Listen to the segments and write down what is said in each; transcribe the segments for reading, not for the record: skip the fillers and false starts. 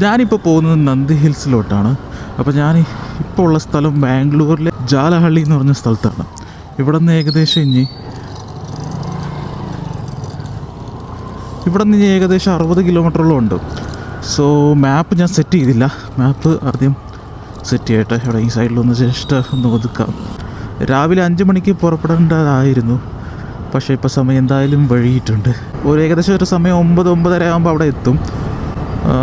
ഞാനിപ്പോൾ പോകുന്നത് നന്ദി ഹിൽസിലോട്ടാണ്. അപ്പോൾ ഞാൻ ഇപ്പോൾ ഉള്ള സ്ഥലം ബാംഗ്ലൂരിലെ ജാലഹള്ളി എന്ന് പറഞ്ഞ സ്ഥലത്താണ്. ഇവിടെ നിന്ന് ഏകദേശം ഏകദേശം 60 കിലോമീറ്ററോളം ഉണ്ട്. സോ മാപ്പ് ഞാൻ സെറ്റ് ചെയ്തില്ല. മാപ്പ് ആദ്യം സെറ്റ് ചെയ്യട്ടെ. ഇവിടെ ഈ സൈഡിലൊന്ന് ജസ്റ്റ് ഒന്ന് ഒതുക്കാം. രാവിലെ 5 മണിക്ക് പുറപ്പെടേണ്ടതായിരുന്നു, പക്ഷേ ഇപ്പോൾ സമയം എന്തായാലും വൈകിയിട്ടുണ്ട്. ഏകദേശം ഒരു സമയം 9-9:30 ആകുമ്പോൾ അവിടെ എത്തും.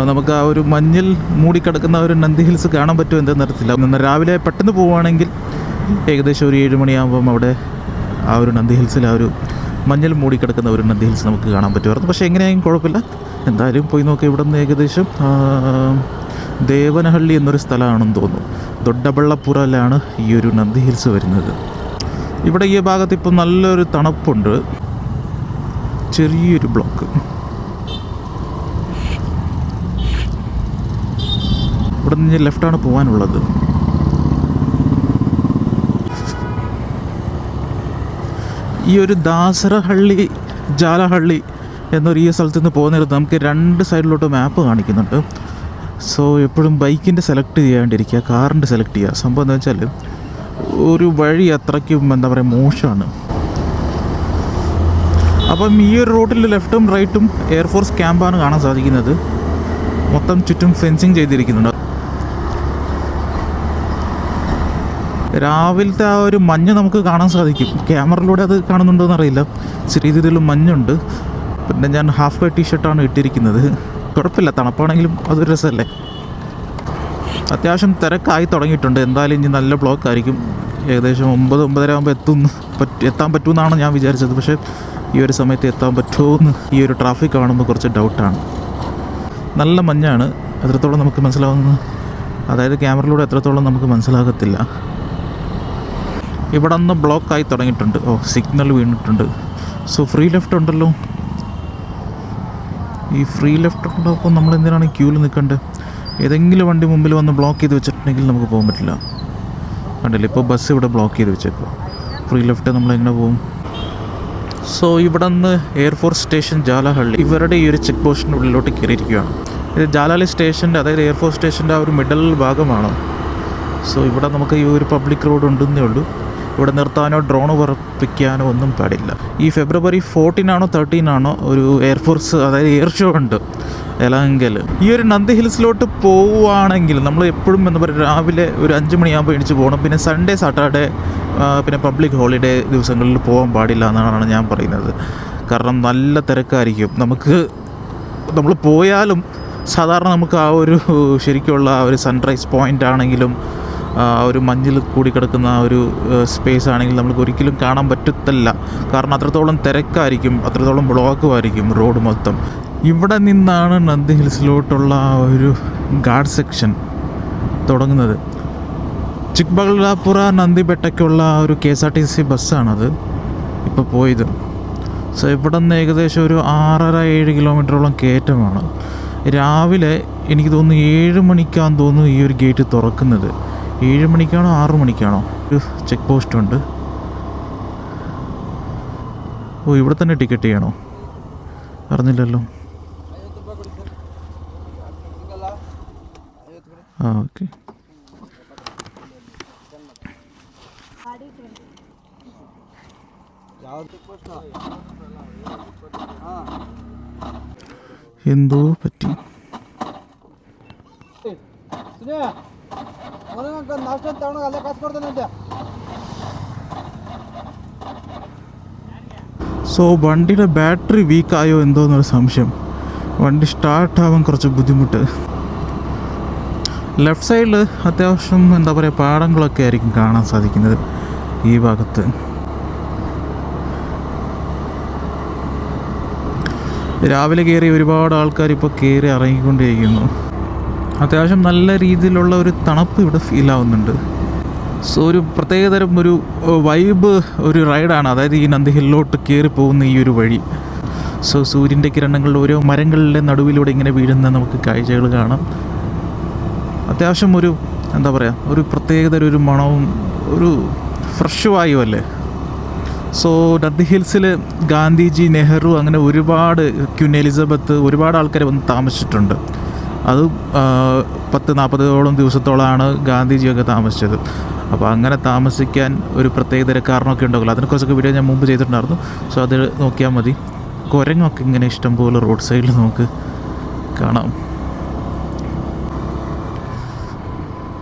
നമുക്ക് ആ ഒരു മഞ്ഞിൽ മൂടിക്കിടക്കുന്ന ഒരു നന്ദി ഹിൽസ് കാണാൻ പറ്റുമോ എന്താണെന്ന് അറിയത്തില്ല. രാവിലെ പെട്ടെന്ന് പോവുകയാണെങ്കിൽ ഏകദേശം ഒരു 7 മണിയാകുമ്പം അവിടെ ആ ഒരു നന്ദി ഹിൽസിൽ ആ ഒരു മഞ്ഞിൽ മൂടിക്കിടക്കുന്ന ഒരു നന്ദി ഹിൽസ് നമുക്ക് കാണാൻ പറ്റുമായിരുന്നു. പക്ഷേ എങ്ങനെയായും കുഴപ്പമില്ല, എന്തായാലും പോയി നോക്കാം. ഇവിടെ നിന്ന് ഏകദേശം ദേവനഹള്ളി എന്നൊരു സ്ഥലമാണെന്ന് തോന്നുന്നു. ദൊഡ്ഡബള്ളപ്പുറയിലാണ് ഈ ഒരു നന്ദി ഹിൽസ് വരുന്നത്. ഇവിടെ ഈ ഭാഗത്ത് ഇപ്പോൾ നല്ലൊരു തണുപ്പുണ്ട്. ചെറിയൊരു ബ്ലോക്ക്. ഇവിടെ നിന്ന് ലെഫ്റ്റാണ് പോകാനുള്ളത്. ഈ ഒരു ദാസരഹള്ളി ജാലഹള്ളി എന്നൊരു ഈ സ്ഥലത്ത് നിന്ന് പോകുന്നിടത്ത് നമുക്ക് 2 സൈഡിലോട്ട് മാപ്പ് കാണിക്കുന്നുണ്ട്. സോ എപ്പോഴും ബൈക്കിൻ്റെ സെലക്ട് ചെയ്യാണ്ടിരിക്കുക, കാറിൻ്റെ സെലക്ട് ചെയ്യുക. സംഭവം എന്താ വെച്ചാൽ ഒരു വഴി അത്രയ്ക്കും എന്താ പറയുക മോശമാണ്. അപ്പം ഈ ഒരു റൂട്ടിൽ ലെഫ്റ്റും റൈറ്റും എയർഫോഴ്സ് ക്യാമ്പാണ് കാണാൻ സാധിക്കുന്നത്. മൊത്തം ചുറ്റും ഫെൻസിങ് ചെയ്തിരിക്കുന്നുണ്ട്. രാവിലത്തെ ആ ഒരു മഞ്ഞ് നമുക്ക് കാണാൻ സാധിക്കും. ക്യാമറയിലൂടെ അത് കാണുന്നുണ്ടോയെന്ന് അറിയില്ല. ചെറിയ രീതിയിലുള്ള മഞ്ഞുണ്ട്. പിന്നെ ഞാൻ ഹാഫ് വൈറ്റ് ടീഷർട്ടാണ് ഇട്ടിരിക്കുന്നത്. കുഴപ്പമില്ല, തണുപ്പാണെങ്കിലും അതൊരു രസമല്ലേ. അത്യാവശ്യം തിരക്കായി തുടങ്ങിയിട്ടുണ്ട്. എന്തായാലും ഇനി നല്ല ബ്ലോക്ക് ആയിരിക്കും. ഏകദേശം 9-9:30 ആകുമ്പോൾ എത്താൻ പറ്റുമെന്നാണ് ഞാൻ വിചാരിച്ചത്. പക്ഷേ ഈ ഒരു സമയത്ത് എത്താൻ പറ്റുമോ എന്ന് ഈ ഒരു ട്രാഫിക് കാണുമ്പോൾ കുറച്ച് ഡൗട്ടാണ്. നല്ല മഞ്ഞാണ്. എത്രത്തോളം നമുക്ക് മനസ്സിലാവുന്നത്, അതായത് ക്യാമറയിലൂടെ എത്രത്തോളം നമുക്ക് മനസ്സിലാകത്തില്ല. ഇവിടെ നിന്ന് ബ്ലോക്കായി തുടങ്ങിയിട്ടുണ്ട്. സിഗ്നൽ വീണിട്ടുണ്ട്. സോ ഫ്രീ ലെഫ്റ്റ് ഉണ്ടല്ലോ. ഈ ഫ്രീ ലെഫ്റ്റ് ഉണ്ടപ്പോൾ നമ്മൾ എന്തിനാണ് ക്യൂവിൽ നിൽക്കേണ്ടത്? ഏതെങ്കിലും വണ്ടി മുമ്പിൽ വന്ന് ബ്ലോക്ക് ചെയ്ത് വെച്ചിട്ടുണ്ടെങ്കിൽ നമുക്ക് പോകാൻ പറ്റില്ല. കണ്ടില്ല, ഇപ്പോൾ ബസ് ഇവിടെ ബ്ലോക്ക് ചെയ്ത് വെച്ചേക്കുക. ഫ്രീ ലെഫ്റ്റ് നമ്മളെങ്ങനെ പോകും? സോ ഇവിടെ നിന്ന് എയർഫോഴ്സ് സ്റ്റേഷൻ ജാലഹള്ളി ഇവരുടെ ഈ ഒരു ചെക്ക് പോസ്റ്റിൻ്റെ ഉള്ളിലോട്ട് കയറിയിരിക്കുകയാണ്. ഇത് ജാലഹള്ളി സ്റ്റേഷൻ്റെ, അതായത് എയർഫോഴ്സ് സ്റ്റേഷൻ്റെ ആ ഒരു മിഡൽ ഭാഗമാണ്. സോ ഇവിടെ നമുക്ക് ഈ ഒരു പബ്ലിക് റോഡ് ഉണ്ടെന്നേ ഉള്ളൂ. ഇവിടെ നിർത്താനോ ഡ്രോൺ പറപ്പിക്കാനോ ഒന്നും പാടില്ല. ഈ ഫെബ്രുവരി 14 13 ഒരു എയർഫോഴ്സ്, അതായത് എയർ ഷോ ഉണ്ട് എലങ്കൽ. ഈ ഒരു നന്ദി ഹിൽസിലോട്ട് പോവുകയാണെങ്കിൽ നമ്മൾ എപ്പോഴും എന്താ പറയുക, രാവിലെ ഒരു 5 മണിയാകുമ്പോൾ എണീച്ച് പോകണം. പിന്നെ സൺഡേ സാറ്റർഡേ പിന്നെ പബ്ലിക് ഹോളിഡേ ദിവസങ്ങളിൽ പോകാൻ പാടില്ല എന്നാണ് ഞാൻ പറയുന്നത്. കാരണം നല്ല തിരക്കായിരിക്കും. നമ്മൾ പോയാലും സാധാരണ നമുക്ക് ആ ഒരു ശരിക്കുള്ള ആ ഒരു സൺറൈസ് പോയിൻ്റ് ആണെങ്കിലും ഒരു മഞ്ഞിൽ കൂടി കിടക്കുന്ന ആ ഒരു സ്പേസ് ആണെങ്കിൽ നമുക്ക് ഒരിക്കലും കാണാൻ പറ്റത്തില്ല. കാരണം അത്രത്തോളം തിരക്കായിരിക്കും, അത്രത്തോളം ബ്ലോക്കുമായിരിക്കും റോഡ് മൊത്തം. ഇവിടെ നിന്നാണ് നന്ദി ഹിൽസിലോട്ടുള്ള ആ ഒരു ഗാർഡ് സെക്ഷൻ തുടങ്ങുന്നത്. ചിക്ബള്ളാപ്പുറ നന്ദിബെട്ടയ്ക്കുള്ള ആ ഒരു KSRTC ബസ്സാണത് ഇപ്പോൾ പോയത്. സോ ഇവിടെ നിന്ന് ഏകദേശം ഒരു 6.5-7 കിലോമീറ്ററോളം കയറ്റമാണ്. രാവിലെ എനിക്ക് തോന്നുന്നു 7 മണിക്കാന്ന് തോന്നുന്നു ഈ ഒരു ഗേറ്റ് തുറക്കുന്നത്. 7 മണിക്കാണോ 6 മണിക്കാണോ? ഒരു ചെക്ക് പോസ്റ്റ് ഉണ്ട്. ഇവിടെ തന്നെ ടിക്കറ്റ് ചെയ്യണോ? അറിഞ്ഞില്ലല്ലോ. ഓക്കെ. എന്തോ പറ്റി. സോ വണ്ടിയുടെ ബാറ്ററി വീക്കായോ എന്തോന്നൊരു സംശയം. വണ്ടി സ്റ്റാർട്ടാവാൻ കുറച്ച് ബുദ്ധിമുട്ട്. ലെഫ്റ്റ് സൈഡിൽ അത്യാവശ്യം എന്താ പറയുക പാടങ്ങളൊക്കെ ആയിരിക്കും കാണാൻ സാധിക്കുന്നത് ഈ ഭാഗത്ത്. രാവിലെ കയറി ഒരുപാട് ആൾക്കാർ ഇപ്പോൾ കയറി ഇറങ്ങിക്കൊണ്ടിരിക്കുന്നു. അത്യാവശ്യം നല്ല രീതിയിലുള്ള ഒരു തണുപ്പ് ഇവിടെ ഫീൽ ആവുന്നുണ്ട്. സോ ഒരു പ്രത്യേകതരം ഒരു വൈബ് ഒരു റൈഡാണ്. അതായത് ഈ നന്ദി ഹില്ലോട്ട് കയറി പോകുന്ന ഈ ഒരു വഴി. സോ സൂര്യൻ്റെ കിരണങ്ങൾ ഓരോ മരങ്ങളിലെ നടുവിലൂടെ ഇങ്ങനെ വീഴുന്ന നമുക്ക് കാഴ്ചകൾ കാണാം. അത്യാവശ്യം ഒരു എന്താ പറയുക, ഒരു പ്രത്യേകതരം ഒരു മണവും ഒരു ഫ്രഷ് വായുവല്ലേ. സോ നന്ദി ഹിൽസിൽ ഗാന്ധിജി, നെഹ്റു, അങ്ങനെ ഒരുപാട് ക്വീൻ എലിസബത്ത് ഒരുപാട് ആൾക്കാർ വന്ന് താമസിച്ചിട്ടുണ്ട്. അത് 10-40 ദിവസത്തോളമാണ് ഗാന്ധിജിയൊക്കെ താമസിച്ചത്. അപ്പോൾ അങ്ങനെ താമസിക്കാൻ ഒരു പ്രത്യേകതര കാരണമൊക്കെ ഉണ്ടാവില്ല. അതിനെക്കുറിച്ചൊക്കെ വീഡിയോ ഞാൻ മുമ്പ് ചെയ്തിട്ടുണ്ടായിരുന്നു. സോ അത് നോക്കിയാൽ മതി. കുരങ്ങൊക്കെ ഇങ്ങനെ ഇഷ്ടംപോലെ റോഡ് സൈഡിൽ നമുക്ക് കാണാം.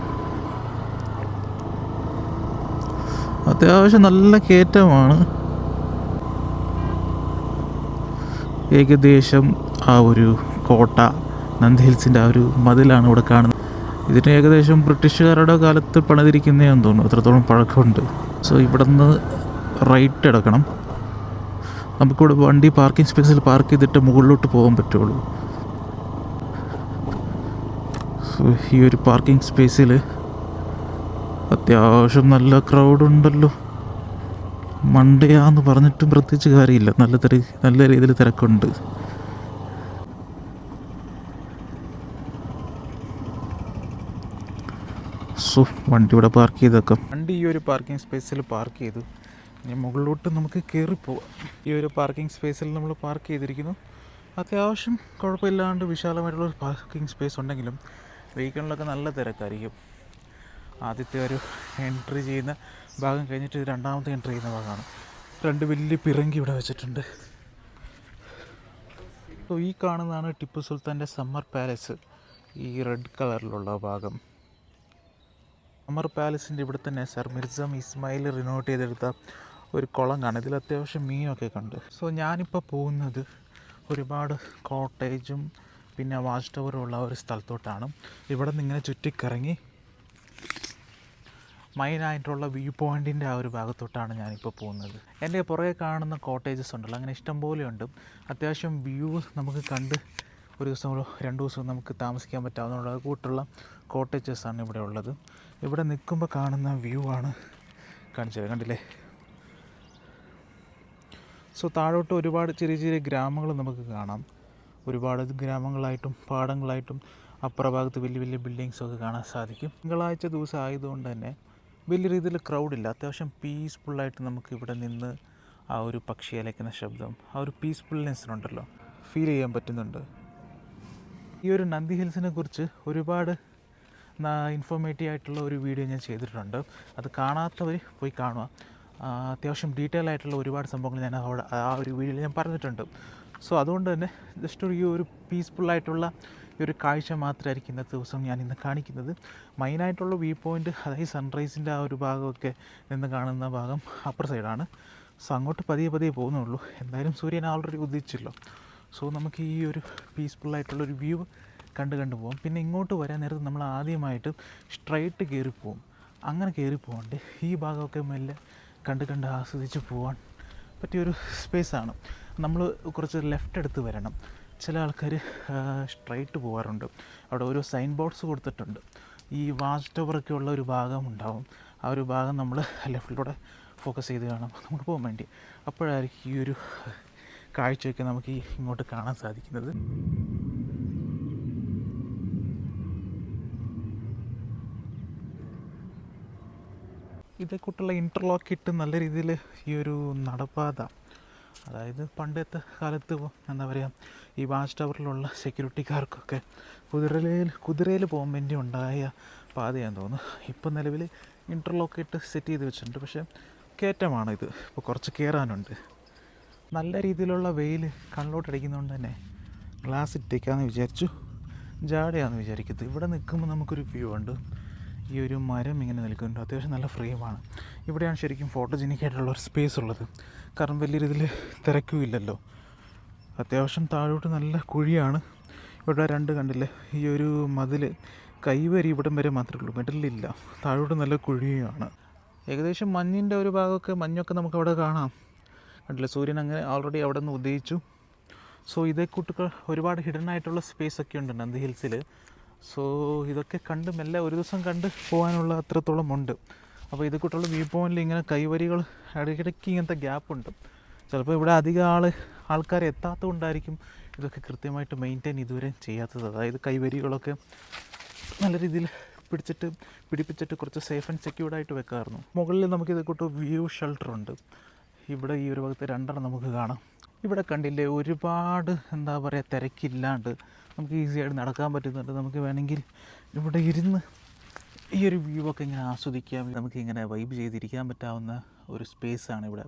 അത്യാവശ്യം നല്ല കയറ്റമാണ്. ഏകദേശം ആ ഒരു കോട്ട, നന്ദി ഹിൽസിൻ്റെ ആ ഒരു മതിലാണ് ഇവിടെ കാണുന്നത്. ഇതിന് ഏകദേശം ബ്രിട്ടീഷുകാരുടെ കാലത്ത് പണിതിരിക്കുന്നതാണെന്ന് തോന്നുന്നു, അത്രത്തോളം പഴക്കമുണ്ട്. സോ ഇവിടെ നിന്ന് റൈറ്റ് എടുക്കണം. നമുക്കിവിടെ വണ്ടി പാർക്കിംഗ് സ്പേസിൽ പാർക്ക് ചെയ്തിട്ട് മുകളിലോട്ട് പോകാൻ പറ്റുള്ളൂ. സോ ഈ ഒരു പാർക്കിംഗ് സ്പേസിൽ അത്യാവശ്യം നല്ല ക്രൗഡുണ്ടല്ലോ. മണ്ടയാന്ന് പറഞ്ഞിട്ടും പ്രത്യേകിച്ച് കാര്യമില്ല, നല്ല രീതിയിൽ തിരക്കുണ്ട്. സോ വണ്ടി ഇവിടെ പാർക്ക് ചെയ്തേക്കാം. വണ്ടി ഈ ഒരു പാർക്കിംഗ് സ്പേസിൽ പാർക്ക് ചെയ്തു. ഇനി മുകളിലോട്ട് നമുക്ക് കയറിപ്പോവാം. ഈ ഒരു പാർക്കിംഗ് സ്പേസിൽ നമ്മൾ പാർക്ക് ചെയ്തിരിക്കുന്നു. അത്യാവശ്യം കുഴപ്പമില്ലാണ്ട് വിശാലമായിട്ടുള്ളൊരു പാർക്കിംഗ് സ്പേസ് ഉണ്ടെങ്കിലും വെഹിക്കിളിലൊക്കെ നല്ല തിരക്കായിരിക്കും. ആദ്യത്തെ ഒരു എൻട്രി ചെയ്യുന്ന ഭാഗം കഴിഞ്ഞിട്ട് രണ്ടാമത്തെ എൻട്രി ചെയ്യുന്ന ഭാഗമാണ്. 2 വലിയ പിറങ്കി ഇവിടെ വെച്ചിട്ടുണ്ട്. അപ്പോൾ ഈ കാണുന്നതാണ് ടിപ്പു സുൽത്താൻ്റെ സമ്മർ പാലസ്, ഈ റെഡ് കളറിലുള്ള ഭാഗം. സമ്മർ പാലസിൻ്റെ ഇവിടെ തന്നെ സർ മിർസ ഇസ്മായിൽ റിനോവേറ്റ് ചെയ്തെടുത്ത ഒരു കുളം കാണും. ഇതിൽ അത്യാവശ്യം മീനൊക്കെ കണ്ട്. സോ ഞാനിപ്പോൾ പോകുന്നത് ഒരുപാട് കോട്ടേജും പിന്നെ വാച്ച് ടവറും ഉള്ള ഒരു സ്ഥലത്തോട്ടാണ്. ഇവിടെ നിന്ന് ഇങ്ങനെ ചുറ്റിക്കറങ്ങി മെയിനായിട്ടുള്ള വ്യൂ പോയിൻറ്റിൻ്റെ ആ ഒരു ഭാഗത്തോട്ടാണ് ഞാനിപ്പോൾ പോകുന്നത്. എൻ്റെ പുറകെ കാണുന്ന കോട്ടേജസ് ഉണ്ടല്ലോ, അങ്ങനെ ഇഷ്ടംപോലെ ഉണ്ട്. അത്യാവശ്യം വ്യൂ നമുക്ക് കണ്ട് ഒരു ദിവസമോ 2 ദിവസമോ നമുക്ക് താമസിക്കാൻ പറ്റാവുന്ന കൂട്ടുള്ള കോട്ടേജസാണ് ഇവിടെ ഉള്ളത്. ഇവിടെ നിൽക്കുമ്പോൾ കാണുന്ന വ്യൂ ആണ് കാണിച്ചത്, കണ്ടില്ലേ? സോ താഴോട്ട് ഒരുപാട് ചെറിയ ചെറിയ ഗ്രാമങ്ങൾ നമുക്ക് കാണാം. ഒരുപാട് ഗ്രാമങ്ങളായിട്ടും പാടങ്ങളായിട്ടും അപ്പുറ ഭാഗത്ത് വലിയ വലിയ ബിൽഡിങ്സൊക്കെ കാണാൻ സാധിക്കും. തിങ്കളാഴ്ച ദിവസം ആയതുകൊണ്ട് തന്നെ വലിയ രീതിയിൽ ക്രൗഡില്ല. അത്യാവശ്യം പീസ്ഫുള്ളായിട്ട് നമുക്ക് ഇവിടെ നിന്ന് ആ ഒരു പക്ഷി അലയ്ക്കുന്ന ശബ്ദം, ആ ഒരു പീസ്ഫുൾനെസ്സിനുണ്ടല്ലോ, ഫീൽ ചെയ്യാൻ പറ്റുന്നുണ്ട്. ഈ ഒരു നന്ദി ഹിൽസിനെ കുറിച്ച് ഒരുപാട് ഇൻഫോർമേറ്റീവ് ആയിട്ടുള്ള ഒരു വീഡിയോ ഞാൻ ചെയ്തിട്ടുണ്ട്. അത് കാണാത്തവർ പോയി കാണുക. അത്യാവശ്യം ഡീറ്റെയിൽ ആയിട്ടുള്ള ഒരുപാട് സംഭവങ്ങൾ ഞാൻ അവിടെ ആ ഒരു വീഡിയോയിൽ ഞാൻ പറഞ്ഞിട്ടുണ്ട്. സോ അതുകൊണ്ട് തന്നെ ജസ്റ്റ് ഈ ഒരു പീസ്ഫുള്ളായിട്ടുള്ള ഈ ഒരു കാഴ്ച മാത്രമായിരിക്കും ഇന്നത്തെ ദിവസം ഞാൻ ഇന്ന് കാണിക്കുന്നത്. മെയിനായിട്ടുള്ള വ്യൂ പോയിൻ്റ്, അതായത് സൺറൈസിൻ്റെ ആ ഒരു ഭാഗമൊക്കെ നിന്ന് കാണുന്ന ഭാഗം അപ്പർ സൈഡാണ്. സോ അങ്ങോട്ട് പതിയെ പോകുന്നുള്ളൂ. എന്തായാലും സൂര്യൻ ഓൾറെഡി ഉദിച്ചല്ലോ. സോ നമുക്ക് ഈ ഒരു പീസ്ഫുള്ളായിട്ടുള്ളൊരു വ്യൂ കണ്ട് പോകാം. പിന്നെ ഇങ്ങോട്ട് വരാൻ നേരത്ത് നമ്മൾ ആദ്യമായിട്ട് സ്ട്രൈറ്റ് കയറിപ്പോവും. അങ്ങനെ കയറിപ്പോകണ്ട് ഈ ഭാഗമൊക്കെ മെല്ലെ കണ്ട് ആസ്വദിച്ച് പോകാൻ പറ്റിയൊരു സ്പേസാണ്. നമ്മൾ കുറച്ച് ലെഫ്റ്റ് എടുത്ത് വരണം. ചില ആൾക്കാർ സ്ട്രൈറ്റ് പോകാറുണ്ട്. അവിടെ ഓരോ സൈൻ ബോർഡ്സ് കൊടുത്തിട്ടുണ്ട്. ഈ വാച്ച് ടവറൊക്കെ ഉള്ള ഒരു ഭാഗം ഉണ്ടാവും. ആ ഒരു ഭാഗം നമ്മൾ ലെഫ്റ്റിലൂടെ ഫോക്കസ് ചെയ്ത് കാണാം നമുക്ക് പോകാൻ വേണ്ടി. അപ്പോഴായിരിക്കും ഈ ഒരു കാഴ്ചയൊക്കെ നമുക്ക് ഇങ്ങോട്ട് കാണാൻ സാധിക്കുന്നത്. ഇതേക്കൂട്ടുള്ള ഇൻ്റർലോക്ക് ഇട്ട് നല്ല രീതിയിൽ ഈ ഒരു നടപ്പാത, അതായത് പണ്ടത്തെ കാലത്ത് എന്താ പറയുക, ഈ വാച്ച് ടവറിലുള്ള സെക്യൂരിറ്റിക്കാർക്കൊക്കെ കുതിരയിൽ പോകാൻ വേണ്ടി ഉണ്ടായ പാതയാണെന്ന് തോന്നുന്നു. ഇപ്പം നിലവിൽ ഇൻ്റർലോക്ക് ഇട്ട് സെറ്റ് ചെയ്ത് വെച്ചിട്ടുണ്ട്. പക്ഷേ കയറ്റമാണിത്, ഇപ്പോൾ കുറച്ച് കയറാനുണ്ട്. നല്ല രീതിയിലുള്ള വെയിൽ കണ്ണിലോട്ടടിക്കുന്നതുകൊണ്ട് തന്നെ ഗ്ലാസ് ഇട്ടേക്കാമെന്ന് വിചാരിച്ചു. ജാടയാണെന്ന് വിചാരിക്കുന്നത്. ഇവിടെ നിൽക്കുമ്പോൾ നമുക്കൊരു വ്യൂ ഉണ്ട്. ഈ ഒരു മരം ഇങ്ങനെ നിൽക്കുന്നുണ്ട്. അത്യാവശ്യം നല്ല ഫ്രെയിമാണ്. ഇവിടെയാണ് ശരിക്കും ഫോട്ടോജനിക്കായിട്ടുള്ളൊരു സ്പേസ് ഉള്ളത്. കാരണം വലിയ രീതിയിൽ തിരക്കുമില്ലല്ലോ. അത്യാവശ്യം താഴോട്ട് നല്ല കുഴിയാണ്. ഇവിടെ 2 കണ്ടില്ലേ, ഈ ഒരു മതിൽ കൈവരി ഇവിടം വരെ മാത്രമേ ഉള്ളൂ, മിഡിലില്ല. താഴോട്ട് നല്ല കുഴിയാണ്. ഏകദേശം മഞ്ഞിൻ്റെ ഒരു ഭാഗമൊക്കെ മഞ്ഞൊക്കെ നമുക്കവിടെ കാണാം. കണ്ടില്ലേ, സൂര്യൻ അങ്ങനെ ഓൾറെഡി അവിടെ നിന്ന് ഉദയിച്ചു. സോ ഇതേ കൂട്ടൊക്കെ ഒരുപാട് ഹിഡൻ ആയിട്ടുള്ള സ്പേസൊക്കെ ഉണ്ട് നന്ദി ഹിൽസിൽ. സോ ഇതൊക്കെ കണ്ട് മെല്ലെ ഒരു ദിവസം കണ്ട് പോകാനുള്ള അത്രത്തോളം ഉണ്ട്. അപ്പോൾ ഇത് കൂട്ടുള്ള വ്യൂ പോയിന്റിൽ ഇങ്ങനെ കൈവരികൾ ഇടയ്ക്കിടയ്ക്ക് ഇങ്ങനത്തെ ഗ്യാപ്പുണ്ട്. ചിലപ്പോൾ ഇവിടെ അധികം ആൾക്കാർ എത്താത്തത് കൊണ്ടായിരിക്കും ഇതൊക്കെ കൃത്യമായിട്ട് മെയിൻറ്റെയിൻ ഇതുവരെ ചെയ്യാത്തത്. അതായത് കൈവരികളൊക്കെ നല്ല രീതിയിൽ പിടിപ്പിച്ചിട്ട് കുറച്ച് സേഫ് ആൻഡ് സെക്യൂർഡായിട്ട് വെക്കാമായിരുന്നു. മുകളിൽ നമുക്ക് ഇത് കൂട്ട് വ്യൂ ഷെൽട്ടറുണ്ട്. ഇവിടെ ഈ ഒരു ഭാഗത്ത് 2 നമുക്ക് കാണാം. ഇവിടെ കണ്ടില്ലേ ഒരുപാട് എന്താ പറയുക തിരക്കില്ലാണ്ട് നമുക്ക് ഈസിയായിട്ട് നടക്കാൻ പറ്റുന്നുണ്ട്. നമുക്ക് വേണമെങ്കിൽ ഇവിടെ ഇരുന്ന് ഈ ഒരു വ്യൂ ഒക്കെ ഇങ്ങനെ ആസ്വദിക്കാൻ നമുക്കിങ്ങനെ വൈബ് ചെയ്തിരിക്കാൻ പറ്റാവുന്ന ഒരു സ്പേസാണ് ഇവിടെ.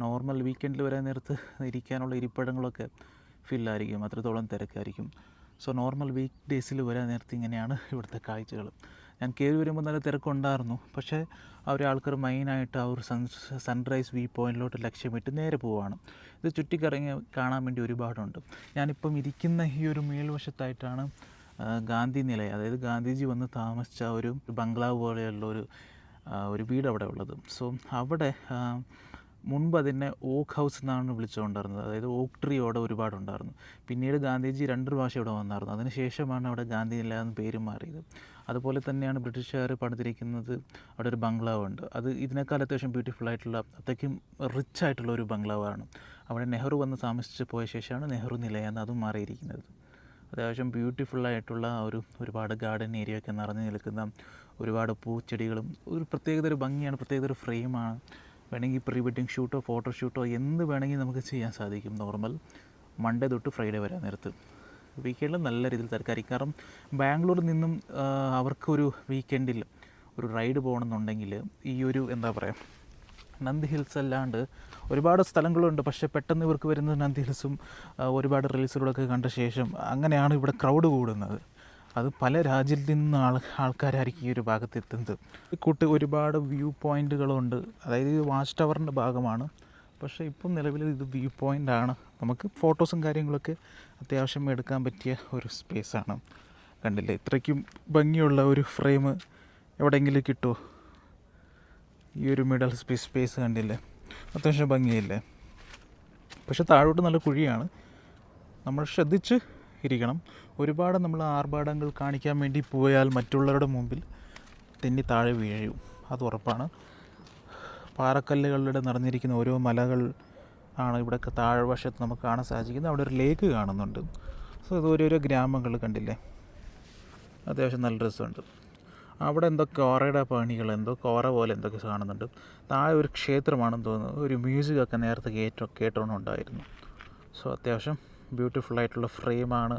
നോർമൽ വീക്കെൻഡിൽ വരാൻ നേരത്ത് ഇരിക്കാനുള്ള ഇരിപ്പിടങ്ങളൊക്കെ ഫില്ലായിരിക്കും, അത്രത്തോളം തിരക്കായിരിക്കും. സോ നോർമൽ വീക്ക് ഡേയ്സിൽ വരാൻ നേരത്ത് ഇങ്ങനെയാണ് ഇവിടുത്തെ കാഴ്ചകൾ. ഞാൻ കയറി വരുമ്പോൾ നല്ല തിരക്കുണ്ടായിരുന്നു, പക്ഷേ ആ ഒരു ആൾക്കാർ മെയിനായിട്ട് ആ ഒരു സൺറൈസ് വ്യൂ പോയിൻറ്റിലോട്ട് ലക്ഷ്യമിട്ട് നേരെ പോവുകയാണ്. ഇത് ചുറ്റിക്കറങ്ങി കാണാൻ വേണ്ടി ഒരുപാടുണ്ട്. ഞാനിപ്പം ഇരിക്കുന്ന ഈ ഒരു മേൽവശത്തായിട്ടാണ് ഗാന്ധി നിലയം, അതായത് ഗാന്ധിജി വന്ന് താമസിച്ച ഒരു ബംഗ്ലാവ് പോലെയുള്ള ഒരു വീട് അവിടെ ഉള്ളത്. സോ അവിടെ മുൻപ് അതിനെ ഓക്ക് ഹൗസ് എന്നാണ് വിളിച്ചുകൊണ്ടിരുന്നത്. അതായത് ഓക്ക് ട്രീ അവിടെ ഒരുപാടുണ്ടായിരുന്നു. പിന്നീട് ഗാന്ധിജി 2 പ്രാവശ്യം ഇവിടെ വന്നായിരുന്നു. അതിനുശേഷമാണ് അവിടെ ഗാന്ധി നില എന്ന് പേര് മാറിയത്. അതുപോലെ തന്നെയാണ് ബ്രിട്ടീഷുകാർ പണിതിരിക്കുന്നത്. അവിടെ ഒരു ബംഗ്ലാവ് ഉണ്ട്. അത് ഇതിനേക്കാൾ അത്യാവശ്യം ബ്യൂട്ടിഫുൾ ആയിട്ടുള്ള, അത്രയ്ക്കും റിച്ച് ആയിട്ടുള്ള ഒരു ബംഗ്ലാവാണ്. അവിടെ നെഹ്റു വന്ന് താമസിച്ച് പോയ ശേഷമാണ് നെഹ്റു നിലയം എന്ന് അതും മാറിയിരിക്കുന്നത്. അത്യാവശ്യം ബ്യൂട്ടിഫുള്ളായിട്ടുള്ള ഒരുപാട് ഗാർഡൻ ഏരിയ ഒക്കെ നിറഞ്ഞു നിൽക്കുന്ന ഒരുപാട് പൂച്ചെടികളും ഒരു പ്രത്യേകതര ഭംഗിയാണ്, പ്രത്യേകതര ഫ്രെയിമാണ്. വേണമെങ്കിൽ പ്രീ വെഡിങ് ഷൂട്ടോ ഫോട്ടോഷൂട്ടോ എന്ത് വേണമെങ്കിൽ നമുക്ക് ചെയ്യാൻ സാധിക്കും. നോർമൽ മൺഡേ തൊട്ട് ഫ്രൈഡേ വരെ നേരത്ത്. വീക്കെൻഡിൽ നല്ല രീതിയിൽ തിരക്കായിരിക്കും. കാരണം ബാംഗ്ലൂരിൽ നിന്നും അവർക്കൊരു വീക്കെൻഡിൽ ഒരു റൈഡ് പോകണമെന്നുണ്ടെങ്കിൽ ഈ ഒരു എന്താ പറയുക നന്ദി ഹിൽസ് അല്ലാണ്ട് ഒരുപാട് സ്ഥലങ്ങളുണ്ട്. പക്ഷേ പെട്ടെന്ന് ഇവർക്ക് വരുന്നത് നന്ദി ഹിൽസും ഒരുപാട് റീൽസിലൂടെയൊക്കെ കണ്ട ശേഷം അങ്ങനെയാണ് ഇവിടെ ക്രൗഡ് കൂടുന്നത്. അത് പല രാജ്യത്തിൽ നിന്ന് ആൾക്കാരായിരിക്കും ഈ ഒരു ഭാഗത്ത് എത്തുന്നത്. ഈ കൂട്ട് ഒരുപാട് വ്യൂ പോയിൻറ്റുകളുണ്ട്. അതായത് ഇത് വാച്ച് ടവറിൻ്റെ ഭാഗമാണ്, പക്ഷേ ഇപ്പം നിലവിൽ ഇത് വ്യൂ പോയിൻ്റാണ്. നമുക്ക് ഫോട്ടോസും കാര്യങ്ങളൊക്കെ അത്യാവശ്യം എടുക്കാൻ പറ്റിയ ഒരു സ്പേസാണ്. കണ്ടില്ലേ, ഇത്രയ്ക്കും ഭംഗിയുള്ള ഒരു ഫ്രെയിം എവിടെയെങ്കിലും കിട്ടുമോ? ഈ ഒരു മിഡൽ സ്പേസ് കണ്ടില്ലേ, അത്യാവശ്യം ഭംഗിയില്ലേ? പക്ഷെ താഴോട്ട് നല്ല കുഴിയാണ്, നമ്മൾ ശ്രദ്ധിച്ച് ഇരിക്കണം. ഒരുപാട് നമ്മൾ ആർഭാടങ്ങൾ കാണിക്കാൻ വേണ്ടി പോയാൽ മറ്റുള്ളവരുടെ മുമ്പിൽ തെന്നി താഴെ വീഴും, അത് ഉറപ്പാണ്. പാറക്കല്ലുകളുടെ നിറഞ്ഞിരിക്കുന്ന ഓരോ മലകൾ ആണ് ഇവിടെയൊക്കെ താഴ്വശത്ത് നമുക്ക് കാണാൻ സാധിക്കുന്നത്. അവിടെ ഒരു ലേക്ക് കാണുന്നുണ്ട്. സോ ഇത് ഓരോരോ ഗ്രാമങ്ങൾ കണ്ടില്ലേ, അത്യാവശ്യം നല്ല രസമുണ്ട്. അവിടെ എന്തോ കോറയുടെ പണികൾ, എന്തോ കോറ പോലെ എന്തൊക്കെ കാണുന്നുണ്ട്. താഴെ ഒരു ക്ഷേത്രമാണെന്ന് തോന്നുന്നു. ഒരു മ്യൂസിക്കൊക്കെ നേരത്തെ കേട്ടോണ്ടുണ്ടായിരുന്നു. സോ അത്യാവശ്യം ബ്യൂട്ടിഫുള്ളായിട്ടുള്ള ഫ്രെയിമാണ്,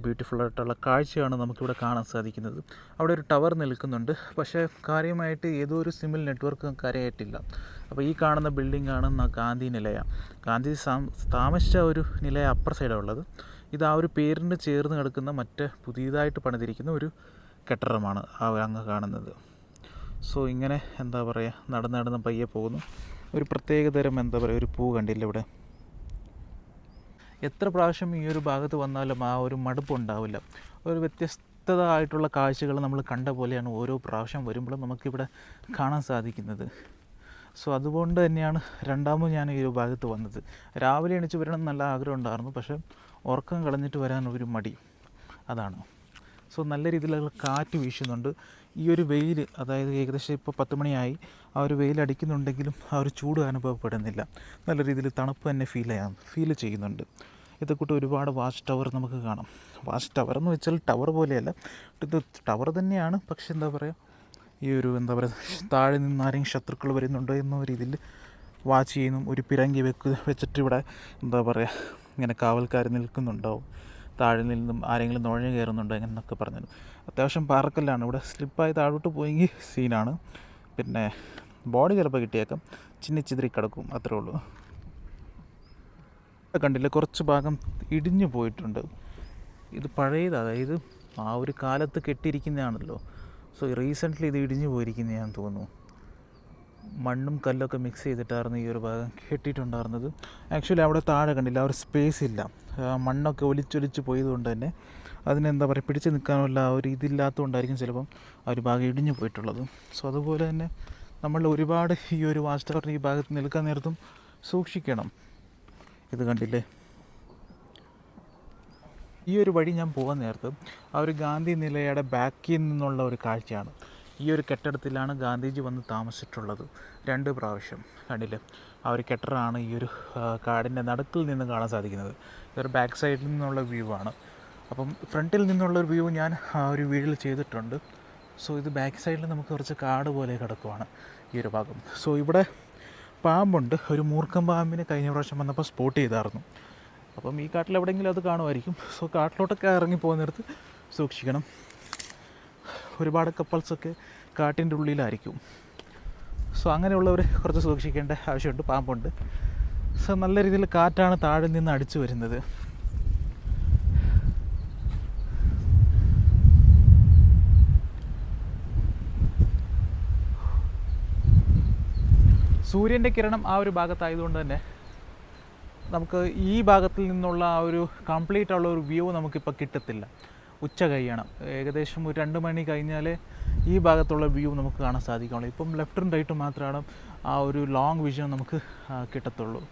ബ്യൂട്ടിഫുള്ളായിട്ടുള്ള കാഴ്ചയാണ് നമുക്കിവിടെ കാണാൻ സാധിക്കുന്നത്. അവിടെ ഒരു ടവർ നിൽക്കുന്നുണ്ട്, പക്ഷേ കാര്യമായിട്ട് ഏതോ ഒരു സിമ്മിൽ നെറ്റ്വർക്ക് കാര്യമായിട്ടില്ല. അപ്പോൾ ഈ കാണുന്ന ബിൽഡിങ്ങാണ് ഗാന്ധി നിലയ. ഗാന്ധി താമസിച്ച ഒരു നിലയ അപ്പർ സൈഡാണ് ഉള്ളത്. ഇത് ആ ഒരു പേരിന് ചേർന്ന് കിടക്കുന്ന മറ്റ് പുതിയതായിട്ട് പണിതിരിക്കുന്ന ഒരു കെട്ടിടമാണ് അങ്ങ് കാണുന്നത്. സോ ഇങ്ങനെ എന്താ പറയുക നടന്ന് പയ്യെ പോകുന്നു. ഒരു പ്രത്യേകതരം എന്താ പറയുക ഒരു പൂ കണ്ടില്ല ഇവിടെ. എത്ര പ്രാവശ്യം ഈ ഒരു ഭാഗത്ത് വന്നാലും ആ ഒരു മടുപ്പ് ഉണ്ടാവില്ല. ഒരു വ്യത്യസ്തമായിട്ടുള്ള കാഴ്ചകൾ നമ്മൾ കണ്ട പോലെയാണ് ഓരോ പ്രാവശ്യം വരുമ്പോഴും നമുക്കിവിടെ കാണാൻ സാധിക്കുന്നത്. സോ അതുകൊണ്ട് തന്നെയാണ് രണ്ടാമത് ഞാൻ ഈ ഒരു ഭാഗത്ത് വന്നത്. രാവിലെ എണീച്ച് വരണം നല്ല ആഗ്രഹം ഉണ്ടായിരുന്നു, പക്ഷേ ഉറക്കം കളഞ്ഞിട്ട് വരാൻ ഒരു മടി, അതാണ്. സോ നല്ല രീതിയിലുള്ള കാറ്റ് വീശുന്നുണ്ട്. ഈ ഒരു വെയിൽ, അതായത് ഏകദേശം ഇപ്പോൾ 10 മണിയായി, ആ ഒരു വെയിൽ അടിക്കുന്നുണ്ടെങ്കിലും ആ ഒരു ചൂട് അനുഭവപ്പെടുന്നില്ല. നല്ല രീതിയിൽ തണുപ്പ് തന്നെ ഫീൽ ചെയ്യുന്നുണ്ട്. ഇതൊക്കെ ഒരുപാട് വാച്ച് ടവർ നമുക്ക് കാണാം. വാച്ച് ടവർ എന്ന് വെച്ചാൽ ടവർ പോലെയല്ല, ഇത് ടവർ തന്നെയാണ്. പക്ഷെ എന്താ പറയുക, ഈ ഒരു എന്താ പറയുക താഴെ നിന്ന് ആരെങ്കിലും ശത്രുക്കൾ വരുന്നുണ്ടോ എന്ന രീതിയിൽ വാച്ച് ചെയ്യുന്നു. ഒരു പിരങ്കി വെച്ചിട്ട് ഇവിടെ എന്താ പറയുക ഇങ്ങനെ കാവൽക്കാർ നിൽക്കുന്നുണ്ടാവും. താഴെ നിന്നും ആരെങ്കിലും നുഴഞ്ഞു കയറുന്നുണ്ടോ എന്നൊക്കെ പറഞ്ഞു. അത്യാവശ്യം പാറക്കല്ലാണ്, ഇവിടെ സ്ലിപ്പായി താഴോട്ട് പോയെങ്കിൽ സീനാണ്. പിന്നെ ബോഡി ചിലപ്പോൾ കിട്ടിയേക്കാം, ചിന്നിച്ചിതിരി കിടക്കും, അത്രേ ഉള്ളൂ. കണ്ടില്ല, കുറച്ച് ഭാഗം ഇടിഞ്ഞു പോയിട്ടുണ്ട്. ഇത് പഴയത്, അതായത് ആ ഒരു കാലത്ത് കെട്ടിയിരിക്കുന്നതാണല്ലോ. സോ റീസെൻ്റ്ലി ഇത് ഇടിഞ്ഞു പോയിരിക്കുന്നതാണെന്ന് തോന്നുന്നു. മണ്ണും കല്ലൊക്കെ മിക്സ് ചെയ്തിട്ടായിരുന്നു ഈ ഒരു ഭാഗം കെട്ടിയിട്ടുണ്ടായിരുന്നത്. ആക്ച്വലി അവിടെ താഴെ കണ്ടില്ല, ആ ഒരു സ്പേസ് ഇല്ല. മണ്ണൊക്കെ ഒലിച്ചൊലിച്ച് പോയതുകൊണ്ട് തന്നെ അതിനെന്താ പറയുക പിടിച്ച് നിൽക്കാനുള്ള ആ ഒരു ഇതില്ലാത്തതുകൊണ്ടായിരിക്കും ചിലപ്പം ആ ഒരു ഭാഗം ഇടിഞ്ഞു പോയിട്ടുള്ളത്. സോ അതുപോലെ തന്നെ നമ്മൾ ഒരുപാട് ഈ ഒരു വാച്ച് ടവറിൻ്റെ ഈ ഭാഗത്ത് നിൽക്കാൻ നേരത്തും സൂക്ഷിക്കണം. ഇത് കണ്ടില്ലേ, ഈ ഒരു വഴി ഞാൻ പോകാൻ നേരത്ത് ആ ഒരു ഗാന്ധി നിലയുടെ ബാക്കിൽ നിന്നുള്ള ഒരു കാഴ്ചയാണ്. ഈ ഒരു കെട്ടിടത്തിലാണ് ഗാന്ധിജി വന്ന് താമസിച്ചിട്ടുള്ളത് 2 പ്രാവശ്യം. കണ്ടില്ലേ, ആ ഒരു കെട്ടിടമാണ് ഈ ഒരു കാടിൻ്റെ നടുക്കിൽ നിന്ന് കാണാൻ സാധിക്കുന്നത്. ഇതൊരു ബാക്ക് സൈഡിൽ നിന്നുള്ള വ്യൂ ആണ്. അപ്പം ഫ്രണ്ടിൽ നിന്നുള്ളൊരു വ്യൂ ഞാൻ ആ ഒരു വീഡിയോയിൽ ചെയ്തിട്ടുണ്ട്. സോ ഇത് ബാക്ക് സൈഡിൽ നമുക്ക് കുറച്ച് കാട് പോലെ കിടക്കുവാണ് ഈ ഒരു ഭാഗം. സോ ഇവിടെ പാമ്പുണ്ട്. ഒരു മൂർഖൻ പാമ്പിനെ കഴിഞ്ഞ പ്രാവശ്യം വന്നപ്പോൾ സ്പോട്ട് ചെയ്തായിരുന്നു. അപ്പം ഈ കാട്ടിൽ എവിടെയെങ്കിലും അത് കാണുമായിരിക്കും. സോ കാട്ടിലോട്ടൊക്കെ ഇറങ്ങി പോകുന്നിടത്ത് സൂക്ഷിക്കണം. ഒരുപാട് കപ്പിൾസൊക്കെ കാട്ടിൻ്റെ ഉള്ളിലായിരിക്കും. സോ അങ്ങനെയുള്ളവർ കുറച്ച് സൂക്ഷിക്കേണ്ട ആവശ്യമുണ്ട്. പാമ്പുണ്ട്. സോ നല്ല രീതിയിൽ കാറ്റാണ് താഴെ നിന്ന് അടിച്ചു വരുന്നത്. സൂര്യൻ്റെ കിരണം ആ ഒരു ഭാഗത്തായതുകൊണ്ട് തന്നെ നമുക്ക് ഈ ഭാഗത്തിൽ നിന്നുള്ള ആ ഒരു കംപ്ലീറ്റ് ഉള്ള ഒരു വ്യൂ നമുക്കിപ്പോൾ കിട്ടത്തില്ല. ഉച്ച കഴിയണം. ഏകദേശം ഒരു 2 മണി കഴിഞ്ഞാൽ ഈ ഭാഗത്തുള്ള വ്യൂ നമുക്ക് കാണാൻ സാധിക്കുള്ളൂ. ഇപ്പം ലെഫ്റ്റും റൈറ്റും മാത്രമാണ് ആ ഒരു ലോങ് വിഷൻ നമുക്ക് കിട്ടത്തുള്ളൂ.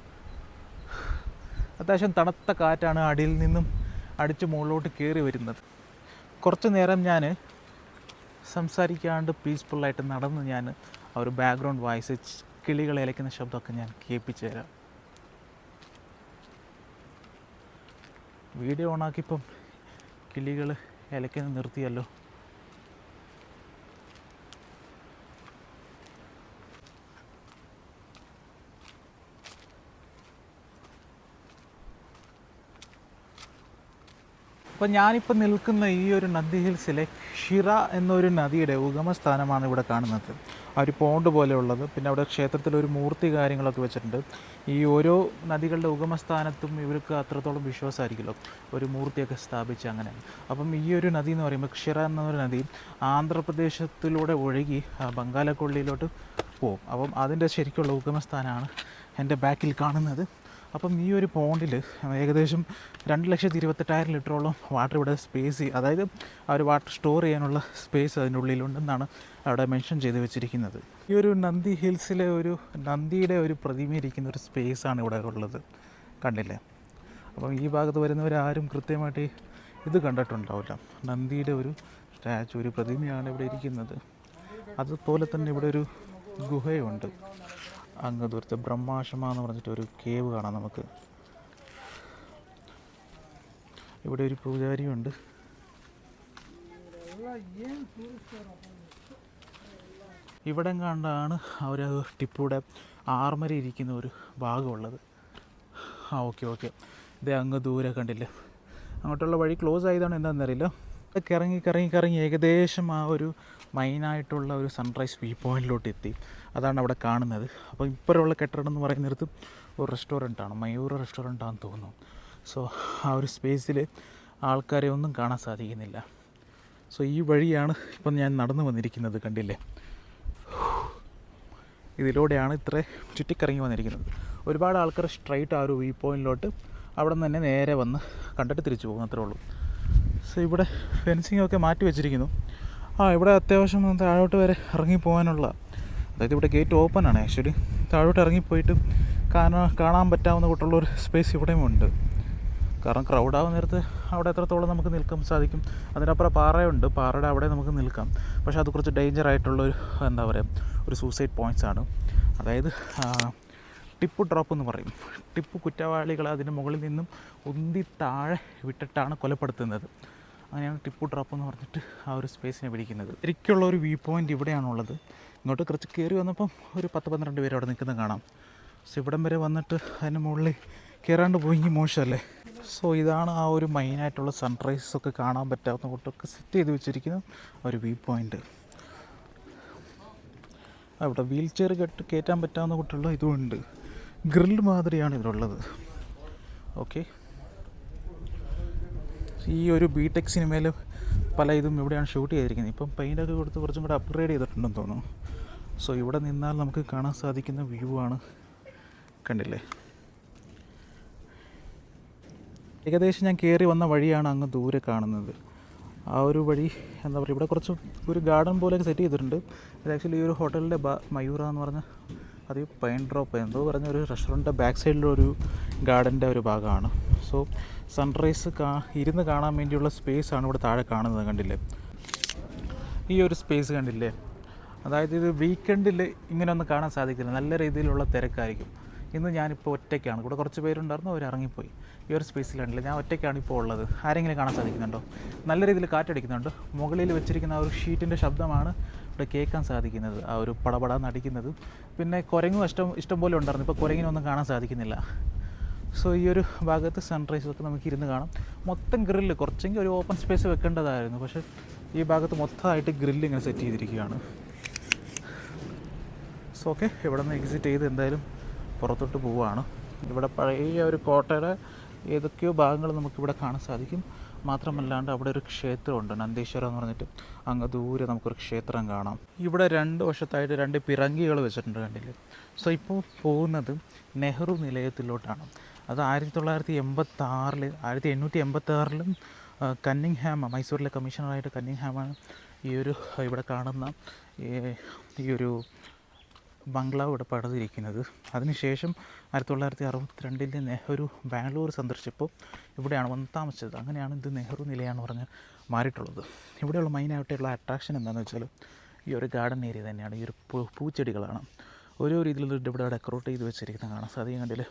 അത്യാവശ്യം തണുത്ത കാറ്റാണ് അടിയിൽ നിന്നും അടിച്ച് മുകളിലോട്ട് കയറി വരുന്നത്. കുറച്ച് നേരം ഞാൻ സംസാരിക്കാണ്ട് പീസ്ഫുള്ളായിട്ട് നടന്ന് ഞാൻ ആ ഒരു ബാക്ക്ഗ്രൗണ്ട് വോയിസ് കിളികൾ ഇലയ്ക്കുന്ന ശബ്ദമൊക്കെ ഞാൻ കേൾപ്പിച്ചു തരാം. വീഡിയോ ഓണാക്കിയപ്പം കിളികൾ ഇലയ്ക്കുന്ന നിർത്തിയല്ലോ. അപ്പോൾ ഞാനിപ്പോൾ നിൽക്കുന്ന ഈ ഒരു നദി ഹിൽസിലെ ഷിറ എന്നൊരു നദിയുടെ ഉഗമസ്ഥാനമാണ് ഇവിടെ കാണുന്നത്. ആ ഒരു പോണ്ട് പോലെയുള്ളത്. പിന്നെ അവിടെ ക്ഷേത്രത്തിലൊരു മൂർത്തി കാര്യങ്ങളൊക്കെ വെച്ചിട്ടുണ്ട്. ഈ ഓരോ നദികളുടെ ഉഗമസ്ഥാനത്തും ഇവർക്ക് അത്രത്തോളം വിശ്വാസമായിരിക്കുമല്ലോ, ഒരു മൂർത്തിയൊക്കെ സ്ഥാപിച്ച് അങ്ങനെ. അപ്പം ഈ ഒരു നദി എന്ന് പറയുമ്പോൾ ഷിറ എന്നൊരു നദി ആന്ധ്രാപ്രദേശത്തിലൂടെ ഒഴുകി ബംഗാലക്കൊള്ളിയിലോട്ട് പോകും. അപ്പം അതിൻ്റെ ശരിക്കുള്ള ഉഗമസ്ഥാനമാണ് എൻ്റെ ബാക്കിൽ കാണുന്നത്. അപ്പം ഈ ഒരു പോണ്ടിൽ ഏകദേശം 2,28,000 ലിറ്ററോളം വാട്ടർ ഇവിടെ സ്പേസ്, അതായത് ആ ഒരു വാട്ടർ സ്റ്റോർ ചെയ്യാനുള്ള സ്പേസ് അതിൻ്റെ ഉള്ളിലുണ്ടെന്നാണ് അവിടെ മെൻഷൻ ചെയ്ത് വെച്ചിരിക്കുന്നത്. ഈ ഒരു നന്ദി ഹിൽസിലെ ഒരു നന്ദിയുടെ ഒരു പ്രതിമ ഇരിക്കുന്ന ഒരു സ്പേസാണ് ഇവിടെ ഉള്ളത്, കണ്ടില്ലേ? അപ്പം ഈ ഭാഗത്ത് വരുന്നവരാരും കൃത്യമായിട്ട് ഇത് കണ്ടിട്ടുണ്ടാവില്ല. നന്ദിയുടെ ഒരു സ്റ്റാച്ചു, ഒരു പ്രതിമയാണ് ഇവിടെ ഇരിക്കുന്നത്. അതുപോലെ തന്നെ ഇവിടെ ഒരു ഗുഹയുണ്ട്. അങ്ങ് ദൂരത്ത് ബ്രഹ്മാശ്രമ എന്ന് പറഞ്ഞിട്ട് ഒരു കേവ് കാണാം നമുക്ക്. ഇവിടെ ഒരു പൂജാരിയുണ്ട്. ഇവിടെ കണ്ടാണ് ഒരു ടിപ്പുടെ ആർമരി ഇരിക്കുന്ന ഒരു ഭാഗമുള്ളത്. ഓക്കെ ഇതേ അങ്ങ് ദൂരെ കണ്ടില്ലേ? അങ്ങോട്ടുള്ള വഴി ക്ലോസ് ആയതാണ് എന്താണെന്നറിയില്ല. കറങ്ങി ഏകദേശം ആ ഒരു മൈനായിട്ടുള്ള ഒരു സൺറൈസ് വ്യൂ പോയിൻറ്റിലോട്ട് എത്തി. അതാണ് അവിടെ കാണുന്നത്. അപ്പോൾ ഇപ്പോഴുള്ള കെട്ടിടം എന്ന് പറയുന്നിടത്ത് ഒരു റെസ്റ്റോറൻറ്റാണ്, മയൂർ റെസ്റ്റോറൻറ്റാണെന്ന് തോന്നുന്നു. സോ ആ ഒരു സ്പേസിൽ ആൾക്കാരെ ഒന്നും കാണാൻ സാധിക്കുന്നില്ല. സോ ഈ വഴിയാണ് ഇപ്പം ഞാൻ നടന്നു വന്നിരിക്കുന്നത്, കണ്ടില്ലേ? ഇതിലൂടെയാണ് ഇത്ര ചുറ്റിക്കറങ്ങി വന്നിരിക്കുന്നത്. ഒരുപാട് ആൾക്കാർ സ്ട്രൈറ്റ് ആ ഒരു വ്യൂ പോയിൻറ്റിലോട്ട് അവിടെ നിന്ന് തന്നെ നേരെ വന്ന് കണ്ടിട്ട് തിരിച്ചു പോകും, അത്രേ ഉള്ളൂ. സോ ഇവിടെ ഫെൻസിങ്ങൊക്കെ മാറ്റി വെച്ചിരിക്കുന്നു. ഇവിടെ അത്യാവശ്യം താഴോട്ട് വരെ ഇറങ്ങി പോകാനുള്ള, അതായത് ഇവിടെ ഗേറ്റ് ഓപ്പൺ ആണ് ആക്ച്വലി. താഴോട്ട് ഇറങ്ങിപ്പോയിട്ട് കാണാൻ പറ്റാവുന്ന കൂട്ടുള്ളൊരു സ്പേസ് ഇവിടെയും ഉണ്ട്. കാരണം ക്രൗഡാവുന്ന നേരത്ത് അവിടെ എത്രത്തോളം നമുക്ക് നിൽക്കാൻ സാധിക്കും. അതിനപ്പുറം പാറയുണ്ട്, പാറയുടെ അവിടെ നമുക്ക് നിൽക്കാം. പക്ഷേ അത് കുറച്ച് ഡേഞ്ചർ ആയിട്ടുള്ളൊരു എന്താ പറയുക, ഒരു സൂസൈഡ് പോയിൻറ്റ്സ് ആണ്. അതായത് ടിപ്പു ഡ്രോപ്പ് എന്ന് പറയും. ടിപ്പു കുറ്റവാളികൾ അതിന് മുകളിൽ നിന്നും ഉന്തി താഴെ വിട്ടിട്ടാണ് കൊലപ്പെടുത്തുന്നത്. അങ്ങനെയാണ് ടിപ്പു ഡ്രോപ്പ് എന്ന് പറഞ്ഞിട്ട് ആ ഒരു സ്പേസിനെ പിടിക്കുന്നത്. ശരിക്കുള്ള ഒരു വ്യൂ പോയിൻ്റ് ഇവിടെയാണുള്ളത്. ഇങ്ങോട്ട് കുറച്ച് കയറി വന്നപ്പം ഒരു 10-12 പേര് അവിടെ നിൽക്കുന്നത് കാണാം. സോ ഇവിടം വരെ വന്നിട്ട് അതിന് മുകളിൽ കയറാണ്ട് പോയെങ്കിൽ മോശമല്ലേ? സോ ഇതാണ് ആ ഒരു മെയിനായിട്ടുള്ള സൺറൈസൊക്കെ കാണാൻ പറ്റാവുന്ന കൂട്ടൊക്കെ സെറ്റ് ചെയ്ത് വെച്ചിരിക്കുന്ന ഒരു വ്യൂ പോയിൻ്റ്. അവിടെ വീൽ ചെയർ കയറ്റാൻ പറ്റാവുന്ന കൂട്ടുള്ള ഇതുമുണ്ട്. ഗ്രിൽ മാതിരിയാണ് ഇതിലുള്ളത്. ഓക്കെ, ഈ ഒരു ബി.ടെക് സിനിമയിൽ പല ഇതും ഇവിടെയാണ് ഷൂട്ട് ചെയ്തിരിക്കുന്നത്. ഇപ്പം പെയിൻ്റൊക്കെ കൊടുത്ത് കുറച്ചും കൂടെ അപ്ഗ്രേഡ് ചെയ്തിട്ടുണ്ടെന്ന് തോന്നുന്നു. സോ ഇവിടെ നിന്നാൽ നമുക്ക് കാണാൻ സാധിക്കുന്ന വ്യൂ ആണ്, കണ്ടില്ലേ? ഏകദേശം ഞാൻ കയറി വന്ന വഴിയാണ് അങ്ങ് ദൂരെ കാണുന്നത്. ആ ഒരു വഴി എന്താ പറയുക, ഇവിടെ കുറച്ച് ഒരു ഗാർഡൻ പോലെയൊക്കെ സെറ്റ് ചെയ്തിട്ടുണ്ട്. ഇത് ആക്ച്വലി ഈ ഒരു ഹോട്ടലിൻ്റെ മയൂറ എന്ന് പറഞ്ഞ അത് പൈൻ ഡ്രോപ്പ് എന്തോ പറഞ്ഞ ഒരു റെസ്റ്റോറൻറ്റിൻ്റെ ബാക്ക് സൈഡിലൊരു ഗാർഡൻ്റെ ഒരു ഭാഗമാണ്. സോ സൺറൈസ് ഇരുന്ന് കാണാൻ വേണ്ടിയുള്ള സ്പേസാണ് ഇവിടെ താഴെ കാണുന്നത്, കണ്ടില്ലേ? ഈ ഒരു സ്പേസ് കണ്ടില്ലേ? അതായത് ഇത് വീക്കെൻഡിൽ ഇങ്ങനെയൊന്നും കാണാൻ സാധിക്കില്ല, നല്ല രീതിയിലുള്ള തിരക്കായിരിക്കും. ഇന്ന് ഞാനിപ്പോൾ ഒറ്റയ്ക്കാണ്. കൂടെ കുറച്ച് പേരുണ്ടായിരുന്നു, അവർ ഇറങ്ങിപ്പോയി. ഈ ഒരു സ്പേസിലുണ്ടല്ലോ, ഞാൻ ഒറ്റയ്ക്കാണ് ഇപ്പോൾ ഉള്ളത്. ആരെങ്കിലും കാണാൻ സാധിക്കുന്നുണ്ടോ? നല്ല രീതിയിൽ കാറ്റടിക്കുന്നുണ്ട്. മുകളിൽ വെച്ചിരിക്കുന്ന ആ ഒരു ഷീറ്റിൻ്റെ ശബ്ദമാണ് ഇവിടെ കേൾക്കാൻ സാധിക്കുന്നത്, ആ ഒരു പടപടാന്ന് അടിക്കുന്നത്. പിന്നെ കുരങ്ങും ഇഷ്ടംപോലെ ഉണ്ടായിരുന്നു. ഇപ്പോൾ കുരങ്ങിനൊന്നും കാണാൻ സാധിക്കുന്നില്ല. സോ ഈ ഒരു ഭാഗത്ത് സൺറൈസൊക്കെ നമുക്ക് ഇരുന്ന് കാണാം. മൊത്തം ഗ്രില്ല്, കുറച്ചെങ്കിൽ ഒരു ഓപ്പൺ സ്പേസ് വെക്കേണ്ടതായിരുന്നു, പക്ഷേ ഈ ഭാഗത്ത് മൊത്തമായിട്ട് ഗ്രില്ല് ഇങ്ങനെ സെറ്റ് ചെയ്തിരിക്കുകയാണ്. സോ ഓക്കെ, ഇവിടെ നിന്ന് എക്സിറ്റ് ചെയ്ത് എന്തായാലും പുറത്തോട്ട് പോവുകയാണ്. ഇവിടെ പഴയ ഒരു കോട്ടയുടെ ഏതൊക്കെയോ ഭാഗങ്ങൾ നമുക്കിവിടെ കാണാൻ സാധിക്കും. മാത്രമല്ലാണ്ട് അവിടെ ഒരു ക്ഷേത്രമുണ്ട്, നന്ദീശ്വരം എന്ന് പറഞ്ഞിട്ട്. അങ്ങ് ദൂരെ നമുക്കൊരു ക്ഷേത്രം കാണാം. ഇവിടെ രണ്ട് വശത്തായിട്ട് 2 പിറങ്കികൾ വെച്ചിട്ടുണ്ട്, കണ്ടില്ലേ? സോ ഇപ്പോൾ പോകുന്നത് നെഹ്റു നിലയത്തിലോട്ടാണ്. അത് 1886-ലും കന്നിങ്ഹാം, മൈസൂരിലെ കമ്മീഷണറായിട്ട് കന്നിങ്ഹാമാണ് ഇവിടെ കാണുന്ന ഈ ഒരു ബംഗ്ലാവ് ഇവിടെ പണിതിരിക്കുന്നത്. അതിനുശേഷം 1962 നെഹ്റു ബാംഗ്ലൂർ സന്ദർശിച്ചപ്പോൾ ഇവിടെയാണ് വന്ന് താമസിച്ചത്. അങ്ങനെയാണ് ഇത് നെഹ്റു നിലയാണെന്ന് പറഞ്ഞ് മാറിയിട്ടുള്ളത്. ഇവിടെയുള്ള മെയിനായിട്ടുള്ള അട്രാക്ഷൻ എന്താണെന്ന് വെച്ചാൽ ഈ ഒരു ഗാർഡൻ ഏരിയ തന്നെയാണ്. ഈ ഒരു പൂച്ചെടികളാണ് ഓരോ രീതിയിൽ ഇവിടെ ഡെക്കറേറ്റ് ചെയ്ത് വെച്ചിരിക്കുന്നത് കാണാൻ സാധിക്കും. കണ്ടിൽ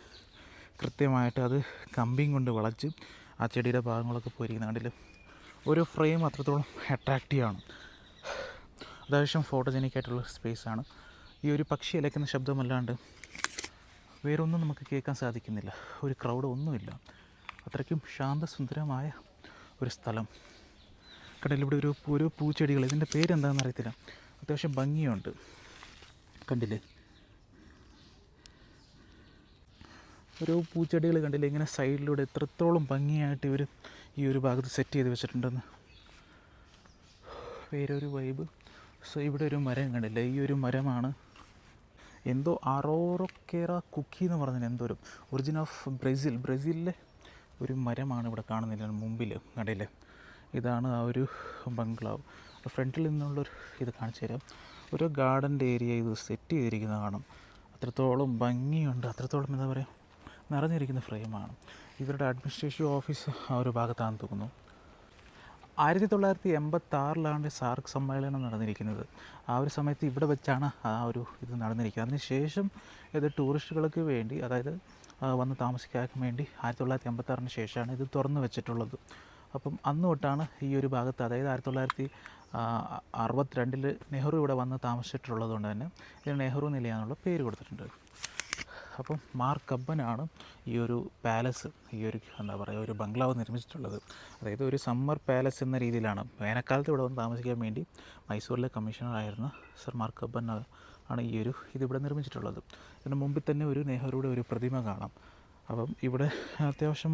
കൃത്യമായിട്ട് അത് കമ്പിയും കൊണ്ട് വളച്ച് ആ ചെടിയുടെ ഭാഗങ്ങളൊക്കെ പോയിരിക്കുന്ന കണ്ടിൽ ഒരു ഫ്രെയിം അത്രത്തോളം അട്രാക്റ്റീവാണ്. അത്യാവശ്യം ഫോട്ടോജനിക്കായിട്ടുള്ള സ്പേസാണ്. ഈ ഒരു പക്ഷി അലക്കുന്ന ശബ്ദമല്ലാണ്ട് വേറൊന്നും നമുക്ക് കേൾക്കാൻ സാധിക്കുന്നില്ല. ഒരു ക്രൗഡ് ഒന്നുമില്ല. അത്രയ്ക്കും ശാന്തസുന്ദരമായ ഒരു സ്ഥലം. കണ്ടില്ല, ഇവിടെ ഒരു പൂച്ചെടികൾ, ഇതിൻ്റെ പേരെന്താണെന്ന് അറിയത്തില്ല, അത്യാവശ്യം ഭംഗിയുണ്ട്. കണ്ടില്ലേ, ഓരോ പൂച്ചെടികൾ കണ്ടില്ലേ, ഇങ്ങനെ സൈഡിലൂടെ എത്രത്തോളം ഭംഗിയായിട്ട് ഈ ഒരു ഭാഗത്ത് സെറ്റ് ചെയ്ത് വെച്ചിട്ടുണ്ടെന്ന്. വേറൊരു വൈബ്. സോ ഇവിടെ ഒരു മരം കണ്ടില്ലേ, ഈ ഒരു മരമാണ് എന്തോ അറോറോക്കേറ കുക്കി എന്ന് പറഞ്ഞാൽ എന്തോ ഒരു ഒറിജിൻ ഓഫ് ബ്രസീലിലെ ഒരു മരമാണ് ഇവിടെ കാണുന്നില്ല മുമ്പിൽ. കണ്ടില്ലേ, ഇതാണ് ആ ഒരു ബംഗ്ലാവ്. ഫ്രണ്ടിൽ നിന്നുള്ളൊരു ഇത് കാണിച്ചു തരാം. ഒരു ഗാർഡൻ്റെ ഏരിയ ഇത് സെറ്റ് ചെയ്തിരിക്കുന്നത് കാണാം. അത്രത്തോളം ഭംഗിയുണ്ട്, അത്രത്തോളം എന്താ പറയുക, നിറഞ്ഞിരിക്കുന്ന ഫ്രെയിമാണ്. ഇവരുടെ അഡ്മിനിസ്ട്രേറ്റീവ് ഓഫീസ് ആ ഒരു ഭാഗത്താണെന്ന് തോന്നുന്നു. 1986 സാർക്ക് സമ്മേളനം നടന്നിരിക്കുന്നത്. ആ ഒരു സമയത്ത് ഇവിടെ വെച്ചാണ് ആ ഒരു ഇത് നടന്നിരിക്കുന്നത്. അതിനുശേഷം ഇത് ടൂറിസ്റ്റുകൾക്ക് വേണ്ടി, അതായത് വന്ന് താമസിക്കാൻ വേണ്ടി 1986 ശേഷമാണ് ഇത് തുറന്നു വെച്ചിട്ടുള്ളത്. അപ്പം അന്ന് തൊട്ടാണ് ഈ ഒരു ഭാഗത്ത്, അതായത് 1962 നെഹ്റു ഇവിടെ വന്ന് താമസിച്ചിട്ടുള്ളത് കൊണ്ട് തന്നെ ഇതിന് നെഹ്റു നിലയാന്നുള്ള പേര് കൊടുത്തിട്ടുണ്ട്. അപ്പം മാർക്ക് കബ്ബനാണ് ഈ ഒരു പാലസ്, ഈ ഒരു എന്താ പറയുക, ഒരു ബംഗ്ലാവ് നിർമ്മിച്ചിട്ടുള്ളത്. അതായത് ഒരു സമ്മർ പാലസ് എന്ന രീതിയിലാണ്. വേനൽക്കാലത്ത് ഇവിടെ വന്ന് താമസിക്കാൻ വേണ്ടി മൈസൂരിലെ കമ്മീഷണറായിരുന്ന സർ മാർക്ക് കബ്ബൻ ആണ് ഇതിവിടെ നിർമ്മിച്ചിട്ടുള്ളത്. ഇതിന് മുമ്പിൽ തന്നെ ഒരു നെഹ്റുയുടെ ഒരു പ്രതിമ കാണാം. അപ്പം ഇവിടെ അത്യാവശ്യം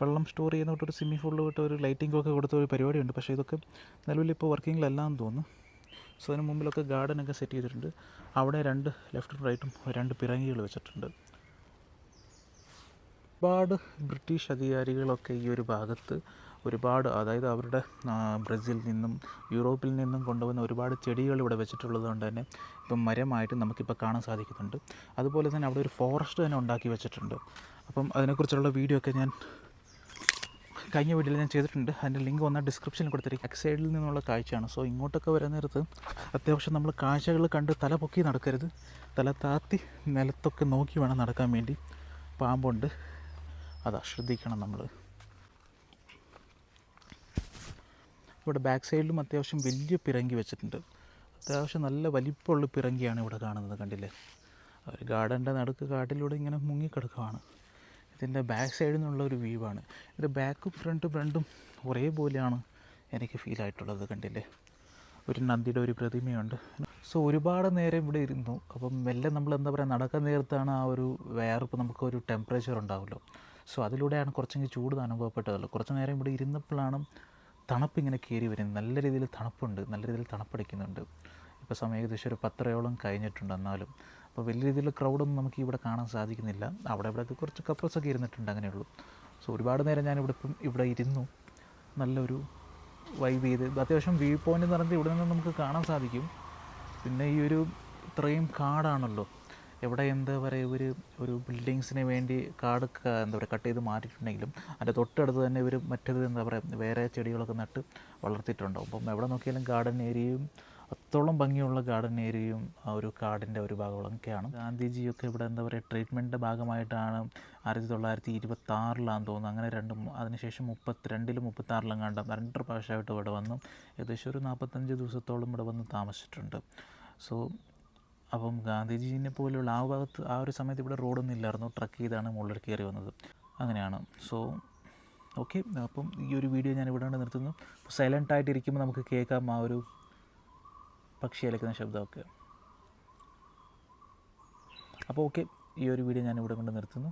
വെള്ളം സ്റ്റോർ ചെയ്യുന്ന തൊട്ടൊരു സ്വിമ്മിംഗ് പൂളിൽ വിട്ട് ഒരു ലൈറ്റിംഗൊക്കെ കൊടുത്ത ഒരു പരിപാടിയുണ്ട്. പക്ഷേ ഇതൊക്കെ നിലവിലിപ്പോൾ വർക്കിങ്ങിലല്ലാന്ന് തോന്നുന്നു. സോ അതിന് മുമ്പിലൊക്കെ ഗാർഡനൊക്കെ സെറ്റ് ചെയ്തിട്ടുണ്ട്. അവിടെ 2 ലെഫ്റ്റും റൈറ്റും 2 പിറങ്ങികൾ വെച്ചിട്ടുണ്ട്. ഒരുപാട് ബ്രിട്ടീഷ് അധികാരികളൊക്കെ ഈ ഒരു ഭാഗത്ത് അതായത് അവരുടെ ബ്രസീലിൽ നിന്നും യൂറോപ്പിൽ നിന്നും കൊണ്ടുവന്ന ഒരുപാട് ചെടികൾ ഇവിടെ വെച്ചിട്ടുള്ളത് കൊണ്ട് തന്നെ ഇപ്പം മരമായിട്ട് നമുക്കിപ്പോൾ കാണാൻ സാധിക്കുന്നുണ്ട്. അതുപോലെ തന്നെ അവിടെ ഒരു ഫോറസ്റ്റ് തന്നെ ഉണ്ടാക്കി വെച്ചിട്ടുണ്ട്. അപ്പം അതിനെക്കുറിച്ചുള്ള വീഡിയോ ഒക്കെ ഞാൻ കഴിഞ്ഞ വീഡിയോയിൽ ഞാൻ ചെയ്തിട്ടുണ്ട്. അതിൻ്റെ ലിങ്ക് വന്നാൽ ഡിസ്ക്രിപ്ഷനിൽ കൊടുത്തിരിക്കും. ബാക്ക് സൈഡിൽ നിന്നുള്ള കാഴ്ചയാണ്. സോ ഇങ്ങോട്ടൊക്കെ വരുന്ന നേരത്ത് അത്യാവശ്യം നമ്മൾ കാഴ്ചകൾ കണ്ട് തല പൊക്കി നടക്കരുത്, തല താത്തി നിലത്തൊക്കെ നോക്കി വേണം നടക്കാൻ വേണ്ടി. പാമ്പുണ്ട്, അതാ ശ്രദ്ധിക്കണം നമ്മൾ. ഇവിടെ ബാക്ക് സൈഡിലും അത്യാവശ്യം വലിയ പിറങ്കി വെച്ചിട്ടുണ്ട്. അത്യാവശ്യം നല്ല വലിപ്പമുള്ള പിറങ്കിയാണ് ഇവിടെ കാണുന്നത്. കണ്ടില്ലേ, ഒരു ഗാർഡൻ്റെ നടുക്ക് കാട്ടിലൂടെ ഇങ്ങനെ മുങ്ങിക്കിടക്കുകയാണ്. ഇതിൻ്റെ ബാക്ക് സൈഡിൽ നിന്നുള്ള ഒരു വ്യൂ ആണ്. ഇത് ബാക്കും ഫ്രണ്ടും ഒരേപോലെയാണ് എനിക്ക് ഫീൽ ആയിട്ടുള്ളത്. കണ്ടില്ലേ, ഒരു നന്ദിയുടെ ഒരു പ്രതിമയുണ്ട്. സോ ഒരുപാട് നേരം ഇവിടെ ഇരുന്നു. അപ്പം മെല്ലെ നമ്മൾ എന്താ പറയുക, നടക്കാൻ നേരത്താണ് ആ ഒരു വേർപ്പ്, നമുക്കൊരു ടെമ്പറേച്ചർ ഉണ്ടാവുമല്ലോ. സോ അതിലൂടെയാണ് കുറച്ചെങ്കിൽ ചൂട് അനുഭവപ്പെട്ടതല്ലോ. കുറച്ച് നേരം ഇവിടെ ഇരുന്നപ്പോഴാണ് തണുപ്പിങ്ങനെ കയറി വരുന്നത്. നല്ല രീതിയിൽ തണുപ്പുണ്ട്, നല്ല രീതിയിൽ തണുപ്പടിക്കുന്നുണ്ട്. ഇപ്പോൾ സമയം ഏകദേശം ഒരു 10 കഴിഞ്ഞിട്ടുണ്ട്. എന്നാലും അപ്പോൾ വലിയ രീതിയിലുള്ള ക്രൗഡൊന്നും നമുക്ക് ഇവിടെ കാണാൻ സാധിക്കുന്നില്ല. അവിടെയൊക്കെ കുറച്ച് കപ്പിൾസൊക്കെ ഇരുന്നിട്ടുണ്ട്, അങ്ങനെയുള്ളൂ. സോ ഒരുപാട് നേരം ഇവിടെ ഇരുന്നു, നല്ലൊരു വൈബ് ചെയ്ത്. അത്യാവശ്യം വ്യൂ പോയിൻ്റ് എന്ന് പറഞ്ഞാൽ ഇവിടെ നിന്ന് നമുക്ക് കാണാൻ സാധിക്കും. പിന്നെ ഈ ഇത്രയും കാടാണല്ലോ, എവിടെ എന്താ പറയുക, ഒരു ബിൽഡിങ്സിന് വേണ്ടി കാട് എന്താ പറയുക കട്ട് ചെയ്ത് മാറ്റിയിട്ടുണ്ടെങ്കിലും അതിൻ്റെ തൊട്ടടുത്ത് തന്നെ മറ്റേത് എന്താ പറയുക വേറെ ചെടികളൊക്കെ നട്ട് വളർത്തിയിട്ടുണ്ടാവും. അപ്പം എവിടെ നോക്കിയാലും ഗാർഡൻ ഏരിയയും അത്തോളം ഭംഗിയുള്ള ഗാർഡൻ ഏരിയയും ആ ഒരു കാടിൻ്റെ ഒരു ഭാഗങ്ങളൊക്കെയാണ്. ഗാന്ധിജിയൊക്കെ ഇവിടെ എന്താ പറയുക ട്രീറ്റ്മെൻറ്റിൻ്റെ ഭാഗമായിട്ടാണ് 1926 തോന്നുന്നു, അങ്ങനെ അതിനുശേഷം 32 36 2 പ്രാവശ്യമായിട്ട് ഇവിടെ വന്നു ഏകദേശം ഒരു 45 ദിവസത്തോളം ഇവിടെ വന്ന് താമസിച്ചിട്ടുണ്ട്. സോ അപ്പം ഗാന്ധിജീനെ പോലെയുള്ള ആ ഭാഗത്ത് ആ ഒരു സമയത്ത് ഇവിടെ റോഡൊന്നും ഇല്ലായിരുന്നു, ട്രക്ക് ചെയ്താണ് മുകളിൽ കയറി വന്നത്, അങ്ങനെയാണ്. സോ ഓക്കെ, അപ്പം ഈ ഒരു വീഡിയോ ഞാൻ ഇവിടെ കൊണ്ട് നിർത്തുന്നു. സൈലൻ്റായിട്ടിരിക്കുമ്പോൾ നമുക്ക് കേൾക്കാം ആ ഒരു പക്ഷി അലക്കുന്ന ശബ്ദമൊക്കെ. അപ്പോൾ ഓക്കെ, ഈ ഒരു വീഡിയോ ഞാൻ ഇവിടെ കൊണ്ട് നിർത്തുന്നു.